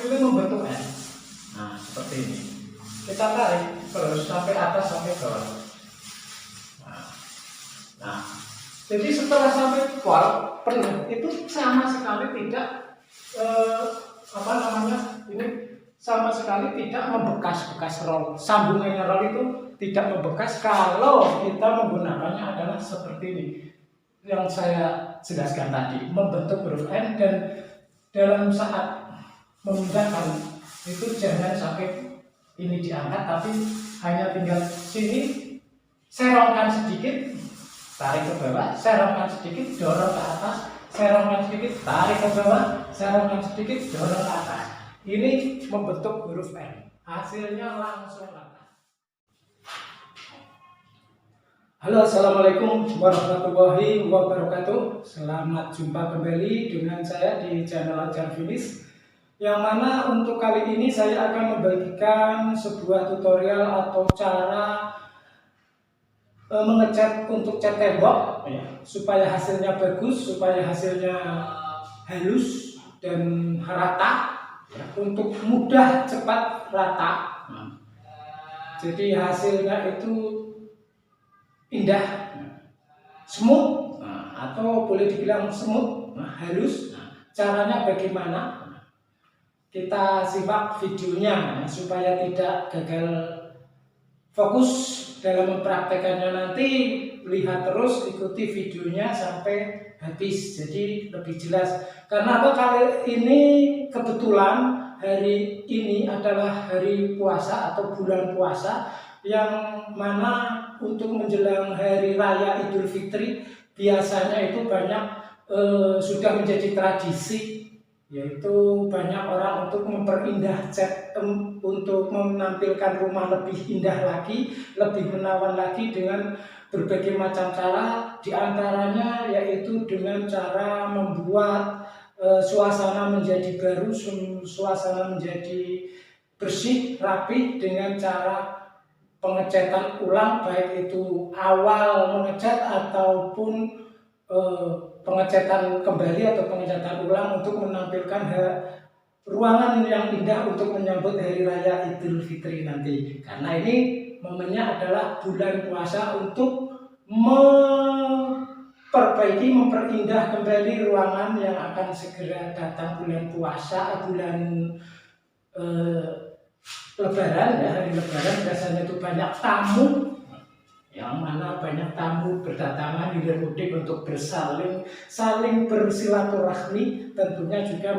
ini membentuk N. Nah, seperti ini. Kita tarik terus sampai atas sampai bawah. Nah, jadi setelah sampai pol penuh itu sama sekali tidak ini sama sekali tidak membekas roll. Sambungannya roll itu tidak membekas kalau kita menggunakannya adalah seperti ini yang saya jelaskan tadi, membentuk huruf N. Dan dalam saat memindahkan itu jangan sampai ini diangkat, tapi hanya tinggal sini, serongkan sedikit, tarik ke bawah, serongkan sedikit, dorong ke atas, serongkan sedikit, tarik ke bawah, serongkan sedikit, dorong ke atas. Ini membentuk huruf N. Hasilnya langsung atas. Halo, assalamualaikum warahmatullahi wabarakatuh. Selamat jumpa kembali dengan saya di channel Ajar Finish. Yang mana untuk kali ini saya akan membagikan sebuah tutorial atau cara mengecat untuk cat tembok ya, supaya hasilnya bagus, supaya hasilnya halus dan rata ya, untuk mudah cepat rata. Jadi hasilnya itu indah, smooth, atau boleh dibilang smooth, halus. Caranya bagaimana? Kita simak videonya supaya tidak gagal fokus dalam mempraktekannya. Nanti lihat terus, ikuti videonya sampai habis, jadi lebih jelas. Karena apa? Kali ini kebetulan hari ini adalah hari puasa atau bulan puasa, yang mana untuk menjelang hari raya Idul Fitri biasanya itu banyak sudah menjadi tradisi, yaitu banyak orang untuk memperindah cat, untuk menampilkan rumah lebih indah lagi, lebih menawan lagi dengan berbagai macam cara. Diantaranya yaitu dengan cara membuat suasana menjadi baru, suasana menjadi bersih, rapi dengan cara pengecatan ulang, baik itu awal mengecat ataupun pengecatan kembali atau pengecatan ulang untuk menampilkan ruangan yang indah untuk menyambut hari raya Idul Fitri nanti. Karena ini momennya adalah bulan puasa untuk memperbaiki, memperindah kembali ruangan yang akan segera datang bulan puasa, bulan Lebaran ya. Hari Lebaran biasanya itu banyak tamu, yang mana banyak tamu berdatangan hilir mudik untuk saling bersilaturahmi. Tentunya juga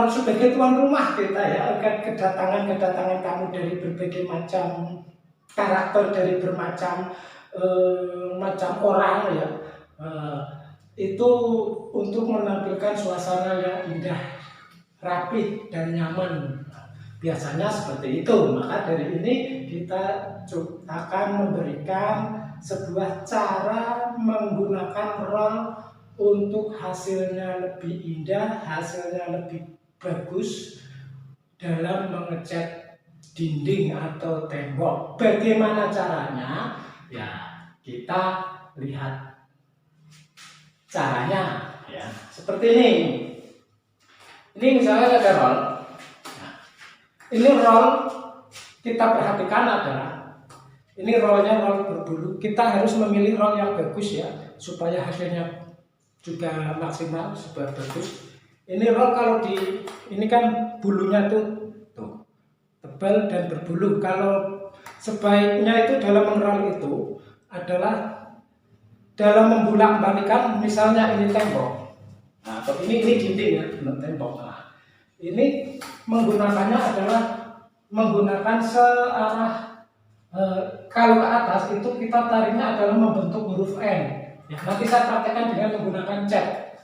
sebagai tuan rumah kita ya, akan kedatangan tamu dari berbagai macam karakter, dari bermacam macam orang ya, itu untuk menampilkan suasana yang indah, rapi dan nyaman. Biasanya seperti itu. Maka dari ini kita akan memberikan sebuah cara menggunakan roll untuk hasilnya lebih indah, hasilnya lebih bagus dalam mengecat dinding atau tembok. Bagaimana caranya? Ya, kita lihat caranya ya. Seperti ini. Ini misalnya ada roll. Ini roll, kita perhatikan adalah ini rollnya roll berbulu. Kita harus memilih roll yang bagus ya, supaya hasilnya juga maksimal, super bagus. Ini roll kalau ini kan bulunya tuh tebal dan berbulu. Kalau sebaiknya itu dalam mengeroll itu adalah dalam membulak-balikan, misalnya ini tembok. Nah, atau ini dinding ya, tembok. Nah, ini menggunakannya adalah menggunakan searah, kalau ke atas itu kita tariknya adalah membentuk huruf N ya. Nanti saya praktekkan dengan menggunakan cat.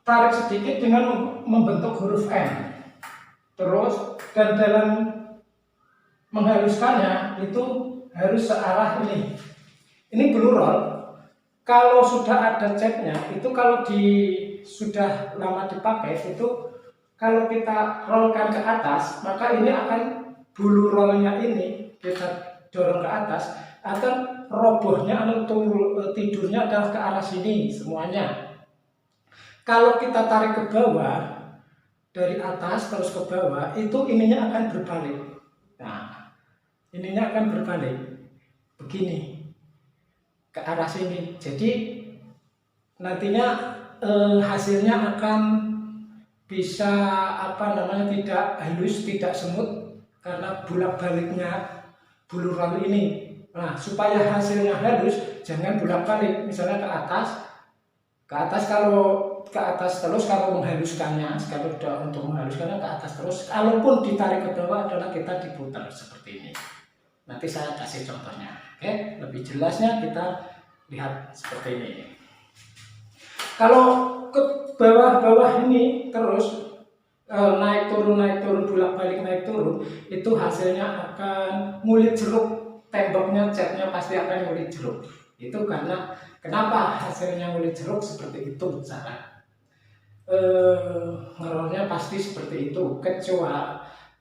Tarik sedikit dengan membentuk huruf N. Terus dan dalam menghaluskannya itu harus searah ini. Ini blue roll. Kalau sudah ada catnya itu, kalau sudah lama dipakai itu, kalau kita rollkan ke atas, maka ini akan bulu rollnya ini kita dorong ke atas, akan robohnya atau tidurnya adalah ke arah sini semuanya. Kalau kita tarik ke bawah, dari atas terus ke bawah, itu ininya akan berbalik. Nah, ininya akan berbalik begini ke arah sini. Jadi nantinya hasilnya akan bisa tidak halus, tidak semut karena bolak-baliknya bulu rol ini. Nah, supaya hasilnya halus, jangan bolak-balik. Misalnya ke atas kalau ke atas terus, kalau menghaluskannya, kalau sudah untuk menghaluskannya ke atas terus, kalaupun ditarik ke bawah adalah kita diputar seperti ini. Nanti saya kasih contohnya. Oke, lebih jelasnya kita lihat seperti ini. Kalau ke bawah-bawah ini terus naik turun bolak-balik naik turun, itu hasilnya akan ngulit jeruk. Temboknya, catnya pasti akan ngulit jeruk. Itu karena kenapa hasilnya ngulit jeruk seperti itu cara ngerolnya pasti seperti itu,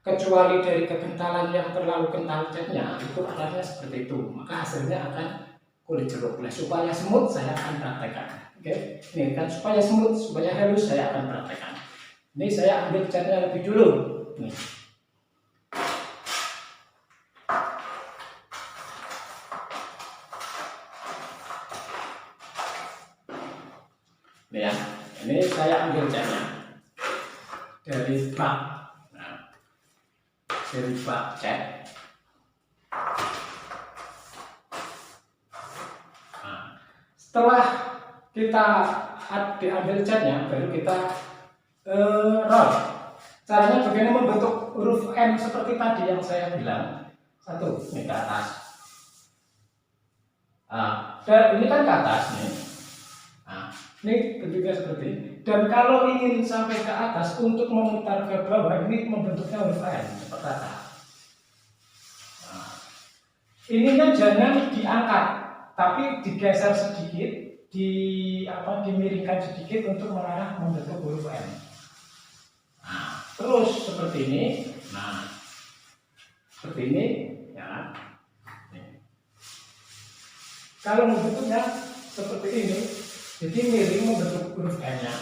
kecuali dari kekentalan yang terlalu kental catnya, itu arahnya seperti itu, maka hasilnya akan kulit jeruk. Nah, supaya smooth saya akan praktekkan. Oke, ini kan supaya smooth, supaya halus saya akan praktekkan. Ini saya ambil catnya lebih dulu. Nih. Nih ya. Ini saya ambil catnya dari bak, dari bak cat. Nah, setelah kita diambil catnya, baru kita roll. Caranya bagaimana membentuk huruf M seperti tadi yang saya bilang. Satu, ini ke atas. Dan ini kan ke atas nih. Ini bentuknya seperti ini. Dan kalau ingin sampai ke atas untuk memutar ke bawah, ini membentuknya huruf M seperti apa? Ininya jangan diangkat, tapi digeser sedikit, dimiringkan sedikit untuk mengarah membentuk huruf M. Nah, terus seperti ini. Nah, seperti ini, ya. Nih. Kalau membentuknya seperti ini, jadi miring membentuk huruf M-nya.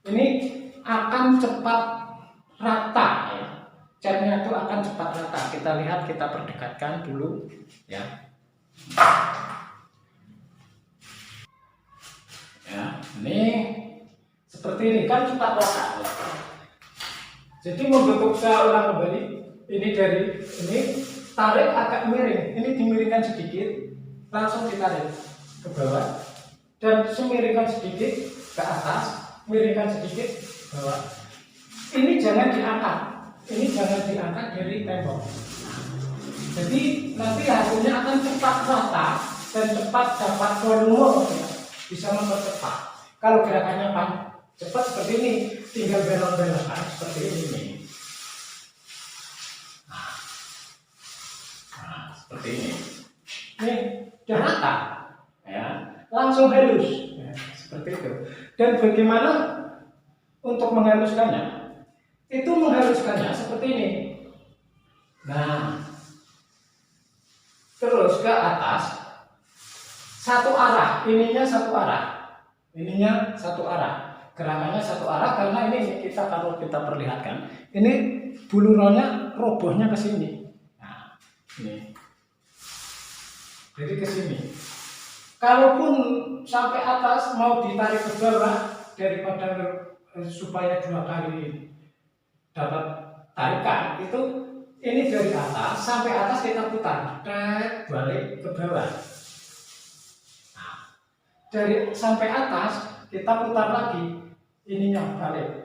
Ini akan cepat rata ya. Catnya itu akan cepat rata. Kita lihat, kita perdekatkan dulu ya. Ya, ini seperti ini kan cepat rata. Jadi membentuk, saya ulang kembali. Ini dari ini tarik agak miring. Ini dimiringkan sedikit, langsung ditarik ke bawah. Dan semiringkan sedikit ke atas, miringkan sedikit ke bawah. Ini jangan diangkat, dari tembok. Jadi nanti hasilnya akan cepat rata dan cepat dapat volume, bisa mempercepat. Kalau gerakannya cepat seperti ini, tinggal belok-belokkan seperti ini. Nah, seperti ini. Ini sudah rata, ya. Langsung halus ya, seperti itu. Dan bagaimana untuk menghaluskannya? Itu menghaluskannya seperti ini. Nah, terus ke atas satu arah, ininya satu arah, gerakannya satu arah karena ini kalau kita perlihatkan, ini bulu rolnya robohnya ke sini. Nah, ini. Jadi ke sini. Kalaupun sampai atas mau ditarik ke bawah, daripada supaya 2 kali dapat tarikan, itu ini dari atas sampai atas kita putar, balik ke bawah. Nah, dari sampai atas kita putar lagi, ininya balik,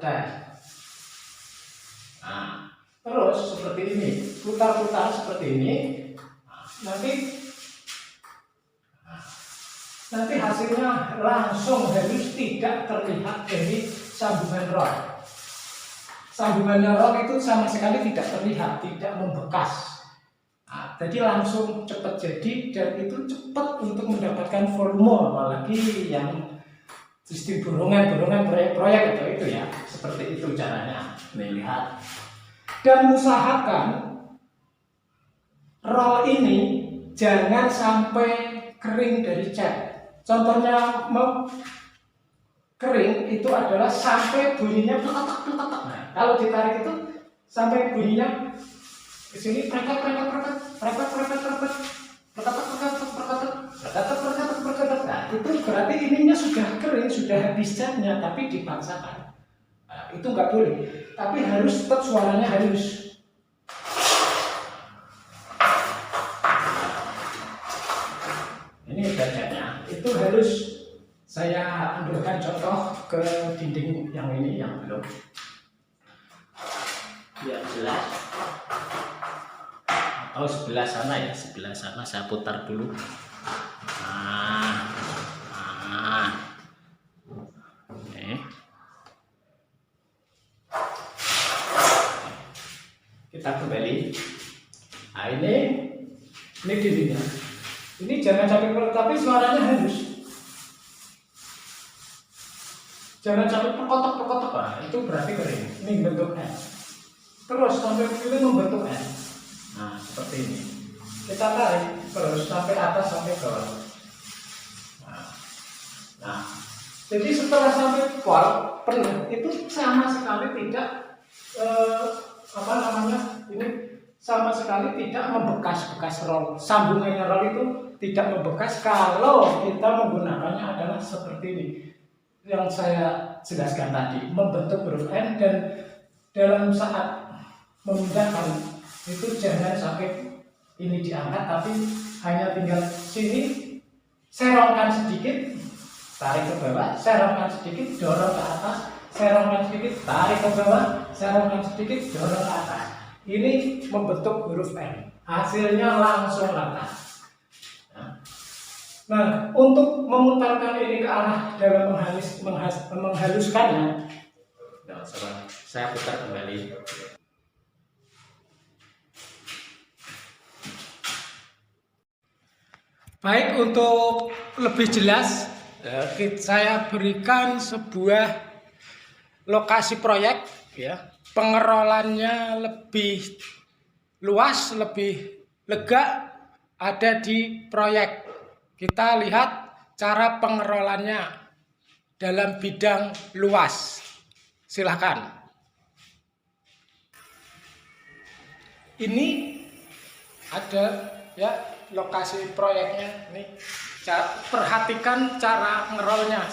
Nah, terus seperti ini, putar-putar seperti ini. Nah, nanti hasilnya langsung halus, tidak terlihat dari sambungan rol. Sambungannya rol itu sama sekali tidak terlihat, tidak membekas. Nah, jadi langsung cepat jadi, dan itu cepat untuk mendapatkan volume, apalagi yang sistem borongan proyek-proyek itu ya, seperti itu caranya. Nih, lihat. Dan usahakan rol ini jangan sampai kering dari cat. Contohnya kering itu adalah sampai bunyinya pleketek. Nah, kalau ditarik itu sampai bunyinya ke sini preket. Nah, itu berarti ininya sudah kering, sudah habis catnya, tapi dipaksakan. Nah, itu nggak boleh. Tapi harus tetap suaranya halus. Ini bacanya, itu halus. Saya ambilkan contoh ke dinding yang ini yang belum. Biar jelas. Atau sebelah sana ya, sebelah sana saya putar dulu. Oke. Kita kembali. Nah, ini dindingnya. Ini jangan sampai keluar, tapi suaranya halus. Jangan sampai perkotok. Nah, itu berarti kering. Ini bentuk N. Terus sampai ini membentuk N. Nah, seperti ini. Kita tarik terus sampai atas sampai bawah. Nah, jadi setelah sampai pol penuh itu sama sekali tidak ini sama sekali tidak membekas roll. Sambungannya roll itu tidak membekas kalau kita menggunakannya adalah seperti ini yang saya jelaskan tadi, membentuk huruf N, dan dalam saat memindahkan itu jangan sampai ini diangkat, tapi hanya tinggal sini, serongkan sedikit, tarik ke bawah, serongkan sedikit, dorong ke atas, serongkan sedikit, tarik ke bawah, serongkan sedikit, dorong ke atas. Ini membentuk huruf N. Hasilnya langsung rata. Nah, untuk memutarkan ini ke arah dalam menghaluskannya, saya putar kembali. Baik, untuk lebih jelas, saya berikan sebuah lokasi proyek, ya, pengerolannya lebih luas, lebih lega, ada di proyek. Kita lihat cara pengerolannya dalam bidang luas. Silahkan. Ini ada ya lokasi proyeknya. Ini perhatikan cara ngerolnya.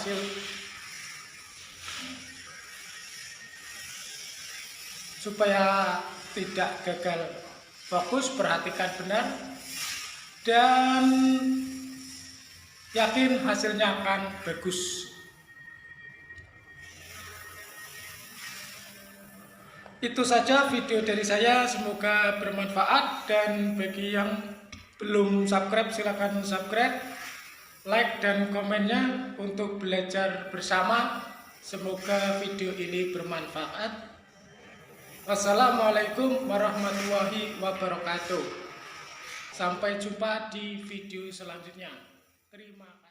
Supaya tidak gagal fokus, perhatikan benar dan yakin hasilnya akan bagus. Itu saja video dari saya, semoga bermanfaat, dan bagi yang belum subscribe silahkan subscribe, like dan komennya untuk belajar bersama. Semoga video ini bermanfaat. Wassalamualaikum warahmatullahi wabarakatuh. Sampai jumpa di video selanjutnya. Terima kasih.